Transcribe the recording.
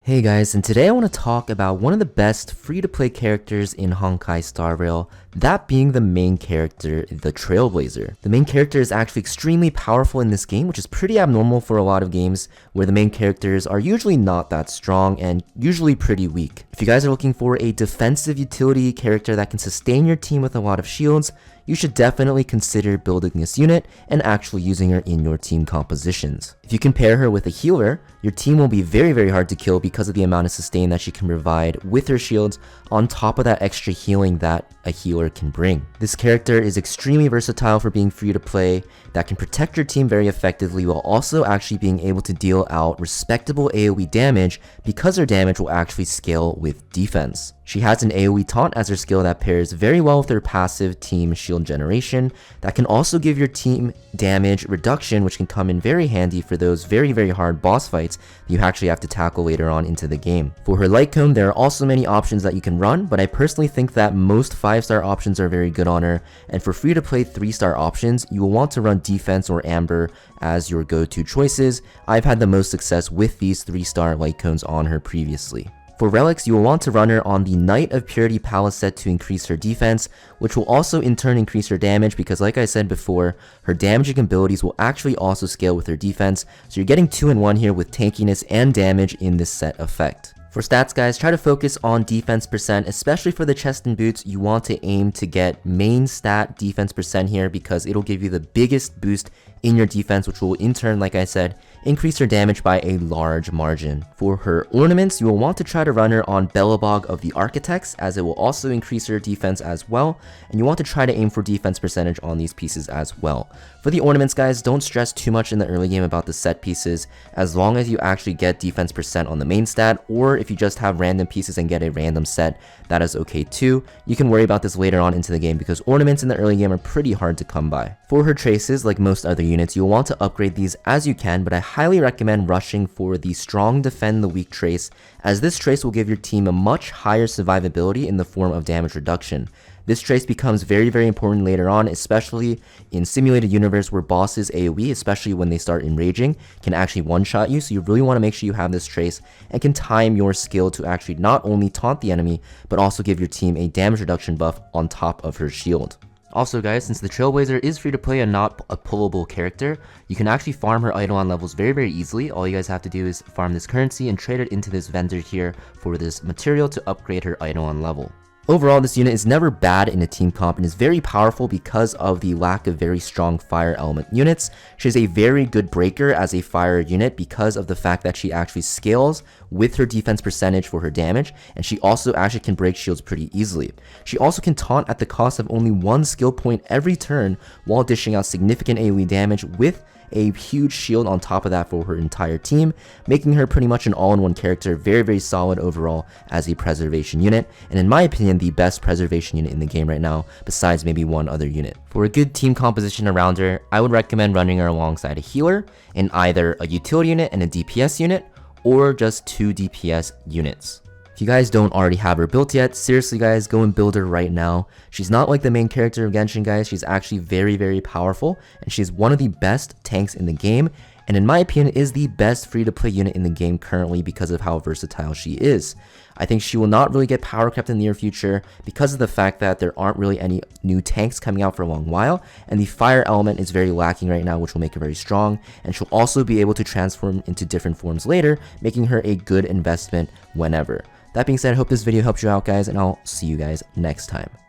Hey guys, and today I want to talk about one of the best free-to-play characters in Honkai Star Rail, that being the main character, the Trailblazer. The main character is actually extremely powerful in this game, which is pretty abnormal for a lot of games where the main characters are usually not that strong and usually pretty weak. If you guys are looking for a defensive utility character that can sustain your team with a lot of shields, you should definitely consider building this unit and actually using her in your team compositions. If you compare her with a healer, your team will be very hard to kill because of the amount of sustain that she can provide with her shields on top of that extra healing that a healer can bring. This character is extremely versatile for being free to play, that can protect your team very effectively while also actually being able to deal out respectable AoE damage because her damage will actually scale with defense. She has an AoE taunt as her skill that pairs very well with her passive team shield generation that can also give your team damage reduction, which can come in very handy for those very hard boss fights that you actually have to tackle later on into the game. For her light cone, there are also many options that you can run, but I personally think that most 5-star options are very good on her, and for free to play 3-star options, you will want to run defense or amber as your go-to choices. I've had the most success with these 3-star light cones on her previously. For Relics, you will want to run her on the Knight of Purity Palace set to increase her defense, which will also in turn increase her damage because, like I said before, her damaging abilities will actually also scale with her defense, so you're getting 2 in 1 here with tankiness and damage in this set effect. For stats guys, try to focus on defense percent, especially for the chest and boots. You want to aim to get main stat defense percent here because it'll give you the biggest boost in your defense, which will in turn, like I said, increase her damage by a large margin. For her ornaments, you will want to try to run her on Belobog of the Architects, as it will also increase her defense as well, and you want to try to aim for defense percentage on these pieces as well. For the ornaments guys, don't stress too much in the early game about the set pieces, as long as you actually get defense percent on the main stat, or if you just have random pieces and get a random set, that is okay too. You can worry about this later on into the game because ornaments in the early game are pretty hard to come by. For her traces, like most other units, you'll want to upgrade these as you can, but I highly recommend rushing for the strong defend the weak trace, as this trace will give your team a much higher survivability in the form of damage reduction. This trace becomes very important later on, especially in simulated universe where bosses AoE, especially when they start enraging, can actually one-shot you, so you really want to make sure you have this trace and can time your skill to actually not only taunt the enemy, but also give your team a damage reduction buff on top of her shield. Also guys, since the Trailblazer is free to play and not a pullable character, you can actually farm her Eidolon levels very easily. All you guys have to do is farm this currency and trade it into this vendor here for this material to upgrade her Eidolon level. Overall, this unit is never bad in a team comp and is very powerful because of the lack of very strong fire element units. She is a very good breaker as a fire unit because of the fact that she actually scales with her defense percentage for her damage, and she also actually can break shields pretty easily. She also can taunt at the cost of only 1 skill point every turn while dishing out significant AoE damage with a huge shield on top of that for her entire team, making her pretty much an all-in-one character, very solid overall as a preservation unit, and in my opinion the best preservation unit in the game right now besides maybe one other unit. For a good team composition around her, I would recommend running her alongside a healer in either a utility unit and a DPS unit, or just 2 DPS units. If you guys don't already have her built yet, seriously guys, go and build her right now. She's not like the main character of Genshin guys, she's actually very powerful, and she's one of the best tanks in the game, and in my opinion is the best free to play unit in the game currently because of how versatile she is. I think she will not really get power crept in the near future because of the fact that there aren't really any new tanks coming out for a long while, and the fire element is very lacking right now, which will make her very strong, and she'll also be able to transform into different forms later, making her a good investment whenever. That being said, I hope this video helped you out guys, and I'll see you guys next time.